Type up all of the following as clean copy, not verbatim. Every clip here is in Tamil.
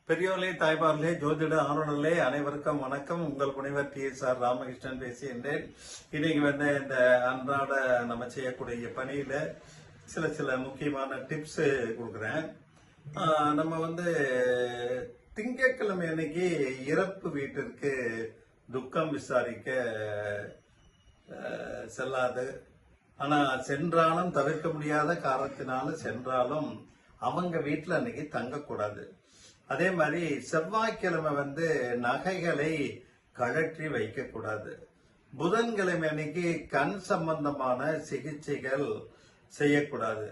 பெரியோர்களே, தாய்மார்களே, ஜோதிட ஆர்வலர்களே, அனைவருக்கும் வணக்கம். உங்கள் முனைவர் TSR ராமகிருஷ்ணன் பேசுகின்றேன். இன்னைக்கு இந்த அன்றாட நம்ம செய்யக்கூடிய பணியில சில முக்கியமான டிப்ஸ் கொடுக்குறேன். நம்ம திங்கட்கிழமை அன்னைக்கு இறப்பு வீட்டிற்கு துக்கம் விசாரிக்க செல்லாது. ஆனா சென்றாலும் தவிர்க்க முடியாத காரணத்தினால சென்றாலும் அவங்க வீட்டுல அன்னைக்கு தங்கக்கூடாது. அதே மாதிரி செவ்வாய்க்கிழமை நகைகளை கழற்றி வைக்க கூடாது. புதன்கிழமை அன்னைக்கு கண் சம்பந்தமான சிகிச்சைகள் செய்யக்கூடாது.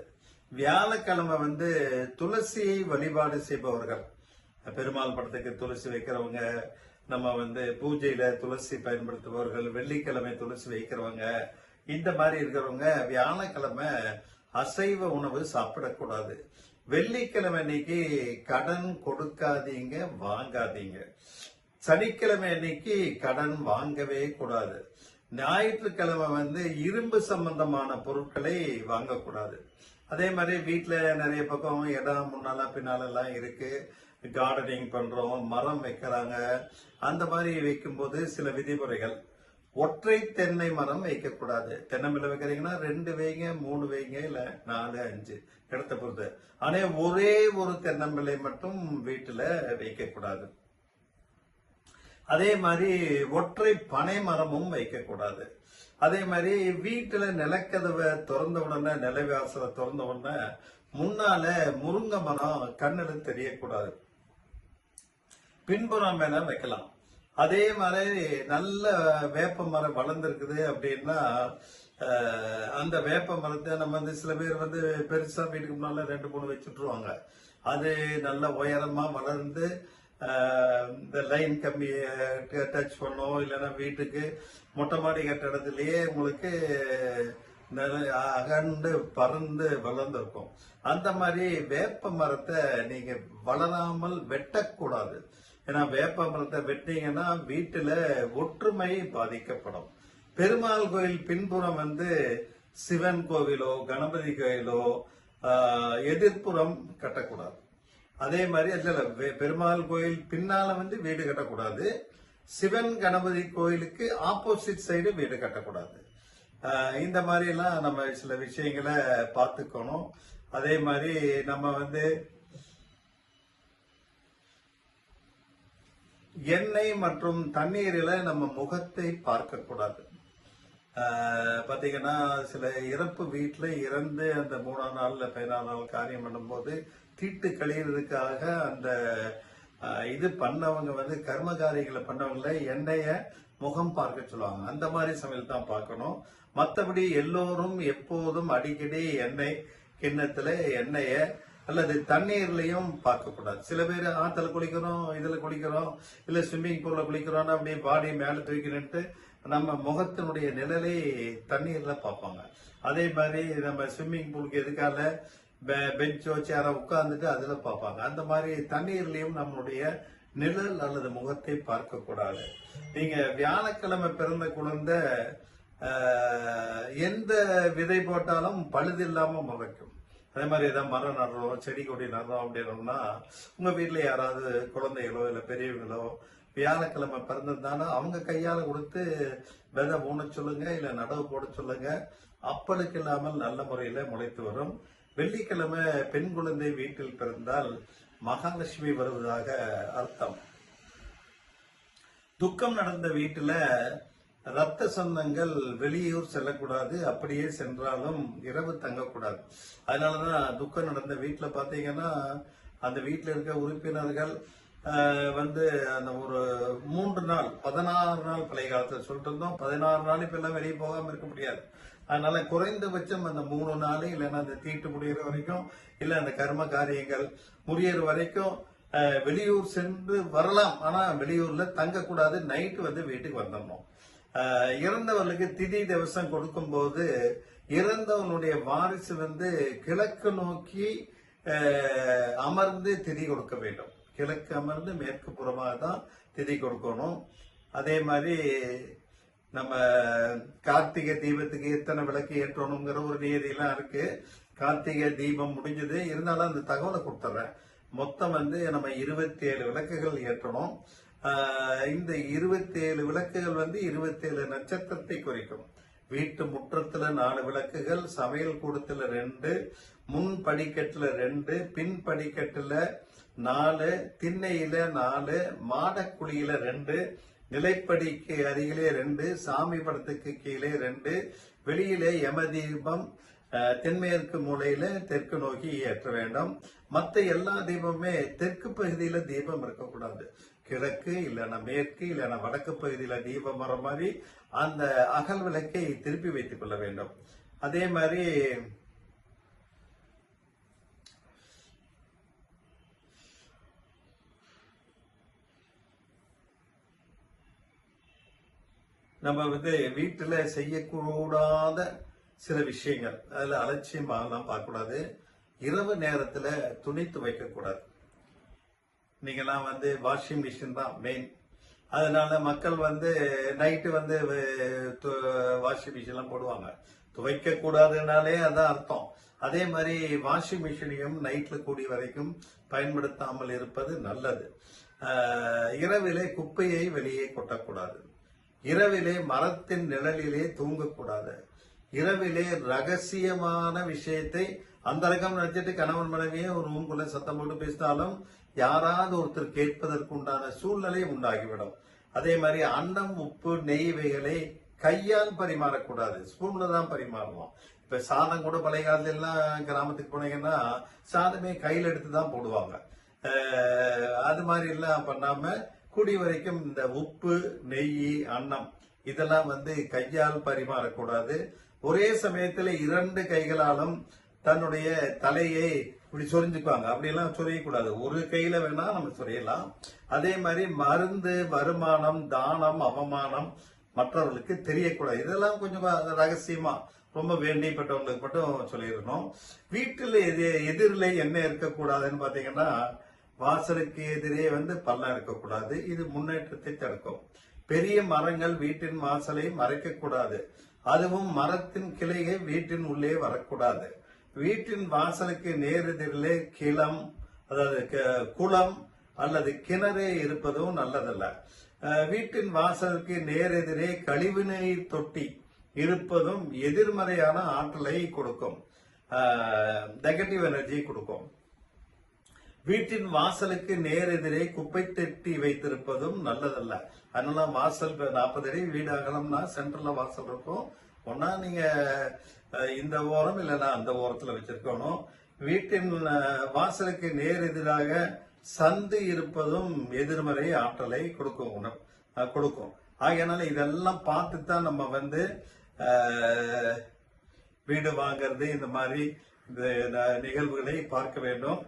வியாழக்கிழமை துளசியை வழிபாடு செய்பவர்கள், பெருமாள் படத்துக்கு துளசி வைக்கிறவங்க, நம்ம பூஜையில துளசி பயன்படுத்துபவர்கள், வெள்ளிக்கிழமை துளசி வைக்கிறவங்க, இந்த மாதிரி இருக்கிறவங்க வியாழக்கிழமை அசைவ உணவு சாப்பிடக்கூடாது. வெள்ளிக்கிழமை அன்னைக்கு கடன் கொடுக்காதீங்க, வாங்காதீங்க. சனிக்கிழமை அன்னைக்கு கடன் வாங்கவே கூடாது. ஞாயிற்றுக்கிழமை இரும்பு சம்பந்தமான பொருட்களை வாங்கக்கூடாது. அதே மாதிரி வீட்டுல நிறைய பக்கம் இடம் முன்னால பின்னாலெல்லாம் இருக்கு, கார்டனிங் பண்றோம், மரம் வைக்கிறாங்க. அந்த மாதிரி வைக்கும்போது சில விதிமுறைகள். ஒற்றை தென்னை மரம் வைக்கக்கூடாது. தென்னம்பிள்ளை வைக்கிறீங்கன்னா 2 வைங்க, 3 வைங்க, இல்ல 4, 5 இடத்தை பொறுத்து. ஆனா ஒரே ஒரு தென்னம்பிள்ளை மட்டும் வீட்டுல வைக்கக்கூடாது. அதே மாதிரி ஒற்றை பனை மரமும் வைக்கக்கூடாது. அதே மாதிரி வீட்டுல நிலக்கதவை திறந்த உடனே, நிலவாசலை திறந்த உடனே முன்னால முருங்கை மரம் கண்ணுல தெரியக்கூடாது. பின்புறம் வேணா வைக்கலாம். அதே மாதிரி நல்ல வேப்ப மரம் வளர்ந்துருக்குது அப்படின்னா அந்த வேப்ப மரத்தை நம்ம சில பேர் பெருசா வீட்டுக்கு முன்னால 2-3 வச்சுட்டுருவாங்க. அது நல்ல உயரமா வளர்ந்து இந்த லைன் கம்பியை டச் பண்ணோம், இல்லைன்னா வீட்டுக்கு மொட்டை மாடி கட்டிடத்திலேயே உங்களுக்கு அகண்டு பறந்து வளர்ந்துருக்கும். அந்த மாதிரி வேப்ப மரத்தை நீங்க வளராமல் வெட்டக்கூடாது. ஏன்னா வேப்ப மரத்தை வெட்டினீங்கன்னா வீட்டுல ஒற்றுமை பாதிக்கப்படும். பெருமாள் கோயில் பின்புறம் சிவன் கோவிலோ கணபதி கோயிலோ எதிர்ப்புறம் கட்டக்கூடாது. அதே மாதிரி அதுல பெருமாள் கோயில் பின்னால வீடு கட்டக்கூடாது. சிவன் கணபதி கோயிலுக்கு ஆப்போசிட் சைடு வீடு கட்டக்கூடாது. இந்த மாதிரி எல்லாம் நம்ம சில விஷயங்களை பார்த்துக்கணும். அதே மாதிரி நம்ம எண்ணெய் மற்றும் தண்ணீரில நம்ம முகத்தை பார்க்க கூடாது. பாத்தீங்கன்னா சில இறப்பு வீட்டுல இறந்து அந்த 3ஆம் நாள்ல 14 நாள் காரியம் பண்ணும்போது தீட்டு கழியறதுக்காக அந்த இது பண்ணவங்க கர்ம காரியங்களை பண்ணவங்கள எண்ணெய முகம் பார்க்க சொல்லுவாங்க. அந்த மாதிரி சமையல் தான் பார்க்கணும். மற்றபடி எல்லோரும் எப்போதும் அடிக்கடி எண்ணெய் கிண்ணத்துல எண்ணெய அல்லது தண்ணீர்லயும் பார்க்க கூடாது. சில பேர் ஆத்துல குளிக்கிறோம், இதுல குளிக்கிறோம், இல்ல ஸ்விம்மிங் பூல்ல குளிக்கிறோம், அப்படியே பாடி மேல தூக்கிட்டு நம்ம முகத்தினுடைய நிழலை தண்ணீர்ல பார்ப்பாங்க. அதே மாதிரி நம்ம ஸ்விம்மிங் பூலுக்கு எதுக்கால பெஞ்சோ சேர உட்கார்ந்துட்டு அதுல பார்ப்பாங்க. அந்த மாதிரி தண்ணீர்லயும் நம்மளுடைய நிழல் அல்லது முகத்தை பார்க்க கூடாது. நீங்க வியாழக்கிழமை பிறந்த குழந்தை எந்த விதை போட்டாலும் பழுதில்லாம முளைக்கும். அதே மாதிரி ஏதாவது மரம் நடுறோம், செடி கொடி நடுறோம் அப்படின்னா உங்க வீட்டுல யாராவது குழந்தைகளோ இல்ல பெரியவங்களோ வியாழக்கிழமை பிறந்திருந்தாலும் அவங்க கையால கொடுத்து விதை ஊன சொல்லுங்க, இல்ல நடவு போட சொல்லுங்க. அப்பளுக்கு இல்லாமல் நல்ல முறையில முளைத்து வரும். வெள்ளிக்கிழமை பெண் குழந்தை வீட்டில் பிறந்தால் மகாலட்சுமி வருவதாக அர்த்தம். துக்கம் நடந்த வீட்டுல ரத்த சொந்தங்கள் வெளியூர் செல்லக்கூடாது. அப்படியே சென்றாலும் இரவு தங்கக்கூடாது. அதனாலதான் துக்கம் நடந்த வீட்டுல பாத்தீங்கன்னா அந்த வீட்டுல இருக்க உறுப்பினர்கள் அந்த ஒரு 3 நாள் 16 நாள் பழைய காலத்துல சொல்லிட்டு இருந்தோம். 16 நாள் இப்ப எல்லாம் வெளியே போகாம இருக்க முடியாது. அதனால குறைந்தபட்சம் அந்த 3 நாள், இல்லைன்னா அந்த தீட்டு முடிகிற வரைக்கும், இல்ல அந்த கர்ம காரியங்கள் முடியற வரைக்கும் வெளியூர் சென்று வரலாம். ஆனா வெளியூர்ல தங்கக்கூடாது. நைட்டு வீட்டுக்கு வந்துடணும். இறந்தவர்களுக்கு திதி திவசம் கொடுக்கும் போது இறந்தவனுடைய வாரிசு கிழக்கு நோக்கி அமர்ந்து திதி கொடுக்க வேண்டும். கிழக்கு அமர்ந்து மேற்கு புறமாக தான் திதி கொடுக்கணும். அதே மாதிரி நம்ம கார்த்திகை தீபத்துக்கு எத்தனை விளக்கு ஏற்றணுங்கிற ஒரு நியதியெல்லாம் இருக்கு. கார்த்திகை தீபம் முடிஞ்சது, இருந்தாலும் அந்த தகவலை கொடுத்துட்றேன். மொத்தம் வந்து நம்ம 27 விளக்குகள் ஏற்றணும். இந்த 27 விளக்குகள் வந்து 27 நட்சத்திரத்தை குறிக்கும். வீட்டு முற்றத்துல 4 விளக்குகள், சமையல் கூடத்துல 2, முன் படிக்கட்டுல 2, பின் படிக்கட்டுல 4, திண்ணையில 4, மாடக்குழியில 2, நிலைப்படிக்கு அருகிலே 2, சாமி படத்துக்கு கீழே 2, வெளியிலே யமதீபம் தென்மேற்கு மூலையில தெற்கு நோக்கி ஏற்ற வேண்டும். மற்ற எல்லா தீபமுமே தெற்கு பகுதியில தீபம் இருக்கக்கூடாது. கிழக்கு இல்லைன்னா மேற்கு இல்லைன்னா வடக்கு பகுதியில தீபம் வர மாதிரி அந்த அகல் விளக்கை திருப்பி வைத்துக் கொள்ள வேண்டும். அதே மாதிரி நம்ம வந்து வீட்டுல செய்யக்கூடாத சில விஷயங்கள், அதுல அலட்சியமாகலாம் பார்க்கக்கூடாது. இரவு நேரத்துல துணி துவைக்க கூடாது. நீங்கெல்லாம் வந்து வாஷிங் மிஷின் தான் மெயின். அதனால மக்கள் வந்து நைட்டு வந்து வாஷிங் மிஷின் எல்லாம் போடுவாங்க. துவைக்க கூடாதுனாலே அதான் அர்த்தம். அதே மாதிரி வாஷிங் மிஷினையும் நைட்ல கூடிய வரைக்கும் பயன்படுத்தாமல் இருப்பது நல்லது. இரவிலே குப்பையை வெளியே கொட்டக்கூடாது. இரவிலே மரத்தின் நிழலிலே தூங்கக்கூடாது. இரவிலே ரகசியமான விஷயத்தை அந்த ரகம் நினைச்சிட்டு கணவன் மனைவியே ஒரு ரூம்குள்ள சத்தம் போட்டு பேசினாலும் யாராவது ஒருத்தர் கேட்பதற்கு உண்டான சூழ்நிலை உண்டாகிவிடும். அதே மாதிரி அன்னம், உப்பு, நெய் இவைகளை கையால் பரிமாறக்கூடாது. ஸ்பூன்ல தான் பரிமாறணும். இப்ப சாதம் கூட பழைய காலத்துல எல்லாம் கிராமத்துக்கு போனீங்கன்னா சாதமே கையில் எடுத்து தான் போடுவாங்க. அது மாதிரி எல்லாம் பண்ணாம கூடிய வரைக்கும் இந்த உப்பு, நெய், அன்னம் இதெல்லாம் வந்து கையால் பரிமாறக்கூடாது. ஒரே சமயத்துல 2 கைகளாலும் தன்னுடைய தலையை இப்படி சொரிஞ்சுக்குவாங்க. அப்படியெல்லாம் சொரியக்கூடாது. ஒரு கையில வேணா நம்ம சொரியலாம். அதே மாதிரி மருந்து, வருமானம், தானம், அவமானம் மற்றவர்களுக்கு தெரியக்கூடாது. இதெல்லாம் கொஞ்சம் ரகசியமா ரொம்ப வேண்டிப்பட்டவங்களுக்கு மட்டும் சொல்லிடணும். வீட்டில் எதிரில் என்ன இருக்கக்கூடாதுன்னு பாத்தீங்கன்னா, வாசலுக்கு எதிரே வந்து பள்ளம் இருக்கக்கூடாது. இது முன்னேற்றத்தை தடுக்கும். பெரிய மரங்கள் வீட்டின் வாசலை மறைக்கக்கூடாது. அதுவும் மரத்தின் கிளையை வீட்டின் உள்ளே வரக்கூடாது. வீட்டின் வாசலுக்கு நேரெதிரிலே கிளம், அதாவது குளம் அல்லது கிணறு இருப்பதும் நல்லதல்ல. வீட்டின் வாசலுக்கு நேரெதிரே கழிவுநீர் தொட்டி இருப்பதும் எதிர்மறையான ஆற்றலை கொடுக்கும், நெகட்டிவ் எனர்ஜி கொடுக்கும். வீட்டின் வாசலுக்கு நேரெதிரே குப்பை தொட்டி வைத்திருப்பதும் நல்லதல்ல. அதனால வாசல் 40 அடி வீடு அகலம்னா சென்டர்ல வாசல் இருக்கும். ஒன்னா நீங்க இந்த ஓரம் இல்லைன்னா அந்த ஓரத்துல வச்சிருக்கணும். வீட்டின் வாசலுக்கு நேர் எதிராக சந்து இருப்பதும் எதிர்மறை ஆற்றலை கொடுக்கும். ஆகையனால இதெல்லாம் பார்த்து தான் நம்ம வந்து வீடு வாங்கிறது, இந்த மாதிரி நிகழ்வுகளை பார்க்க வேண்டும்.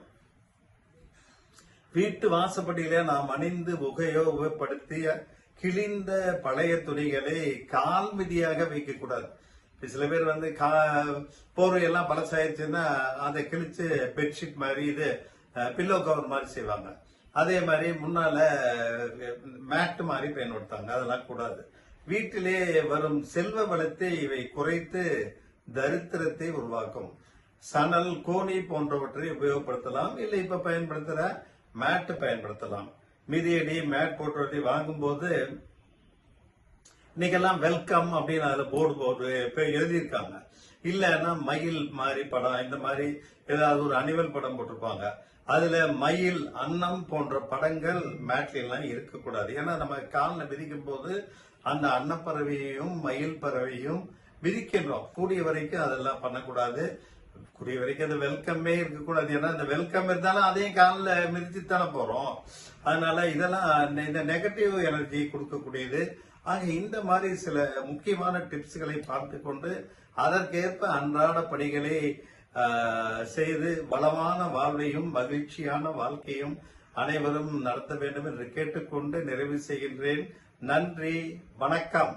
வீட்டு வாசப்படியில நாம் அணிந்து உபயோகப்படுத்திய கிழிந்த பழைய துணிகளை கால் மிதியாக வைக்கக்கூடாது. சில பேர் வந்து போர்வையெல்லாம் பழசாயிருச்சுன்னா அதை கிழிச்சு பெட்ஷீட் மாதிரி இது பில்லோ கவர் மாதிரி செய்வாங்க. அதே மாதிரி முன்னால மேட் மாதிரி பயன்படுத்தாங்க. அதெல்லாம் கூடாது. வீட்டிலே வரும் செல்வ வளத்தை இவை குறைத்து தரித்திரத்தை உருவாக்கும். சணல், கோணி போன்றவற்றை உபயோகப்படுத்தலாம். இல்லை இப்ப பயன்படுத்துற மேட் பயன்படுத்தலாம். மிதியடி, மேட் போன்றவற்றை வாங்கும் போது இன்னைக்கெல்லாம் வெல்கம் அப்படின்னு அதுல போர்டு எழுதியிருக்காங்க. இல்லைன்னா மயில் மாதிரி படம், இந்த மாதிரி ஏதாவது ஒரு அனிமல் படம் போட்டிருப்பாங்க. அதுல மயில், அன்னம் போன்ற படங்கள் மேட்ல எல்லாம் இருக்கக்கூடாது. ஏன்னா நம்ம காலில் மிதிக்கும் போது அந்த அன்னப்பறவையையும் மயில் பறவையும் மிதிக்கின்றோம். கூடிய வரைக்கும் அதெல்லாம் பண்ணக்கூடாது. கூடிய வரைக்கும் அந்த வெல்கமே இருக்கக்கூடாது. ஏன்னா அந்த வெல்கம் இருந்தாலும் அதையும் காலில் மிதிச்சுத்தானே போறோம். அதனால இதெல்லாம் இந்த நெகட்டிவ் எனர்ஜி கொடுக்கக்கூடியது. ஆக இந்த மாதிரி சில முக்கியமான டிப்ஸ்களை பார்த்து கொண்டு அதற்கேற்ப அன்றாட பணிகளை செய்து வளமான வாழ்வையும் மகிழ்ச்சியான வாழ்க்கையும் அனைவரும் நடத்த வேண்டும் என்று கேட்டுக்கொண்டு நிறைவு செய்கின்றேன். நன்றி, வணக்கம்.